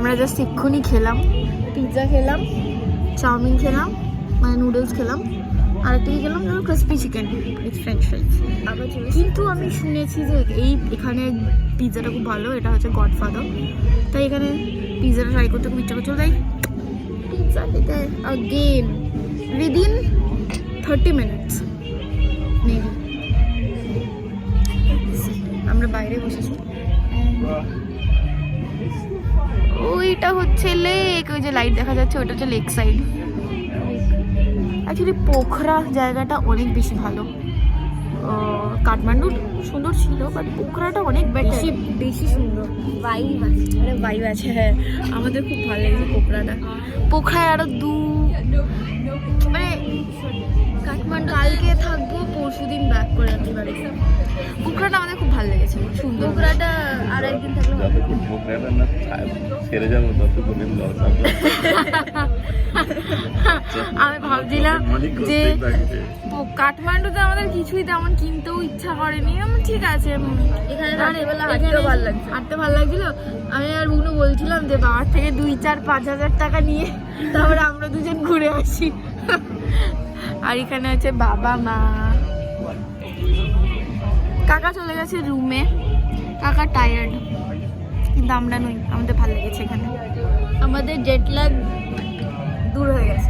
আমরা জাস্ট এক্ষুনি খেলাম, পিৎজা খেলাম, চাউমিন খেলাম, মানে নুডলস খেলাম, আর একটা কি খেলাম যেন ক্রিসপি চিকেন উইথ ফ্রেঞ্চ ফ্রাইজ। কিন্তু আমি শুনেছি যে এখানে পিৎজাটা খুব ভালো, এটা হচ্ছে গডফাদার, তাই এখানে পিৎজাটা ট্রাই করতে খুব ইচ্ছা করছিল, তাই পিৎজা খেতে আগেন উইদিন 30 মিনিটস মেবি। আমরা বাইরে বসেছি, ওইটা হচ্ছে লেক, ওই যে লাইট দেখা যাচ্ছে ওইটা হচ্ছে লেক সাইড। অ্যাকচুয়ালি পোখরা জায়গাটা অনেক বেশি ভালো, কাঠমান্ডু সুন্দর ছিল বাট পোখরাটা অনেক বেশি সুন্দর, ভাইব আছে, আরে ভাইব আছে। হ্যাঁ আমাদের খুব ভালো লেগেছে পোখরাটা। পোখরায় আরো মানে কাঠমান্ডু কালকে থাকবো, পরশু দিন ব্যাক করে আনতে পারি। পোখরাটা আমাদের খুব ভালো লেগেছে, সুন্দর। পোখরাটা আর একদিন থাকলে আমি ভাবছিলাম যে কাঠমান্ডুতে আমাদের কিছুই তেমন কিনতেও ইচ্ছা করেনি, ঠিক আছে এখানে হাঁটতে ভালো লাগছিল। আমি আর বুনু বলছিলাম যে বাবার থেকে 2-4-5 হাজার টাকা নিয়ে তারপরে আমরা দুজন ঘুরে আসি। আর এখানে আছে বাবা মা, কাকা চলে গেছে রুমে, কাকা টায়ার্ড, কিন্তু আমরা নই, আমাদের ভালো লেগেছে এখানে, আমাদের জেট ল্যাগ দূর হয়ে গেছে।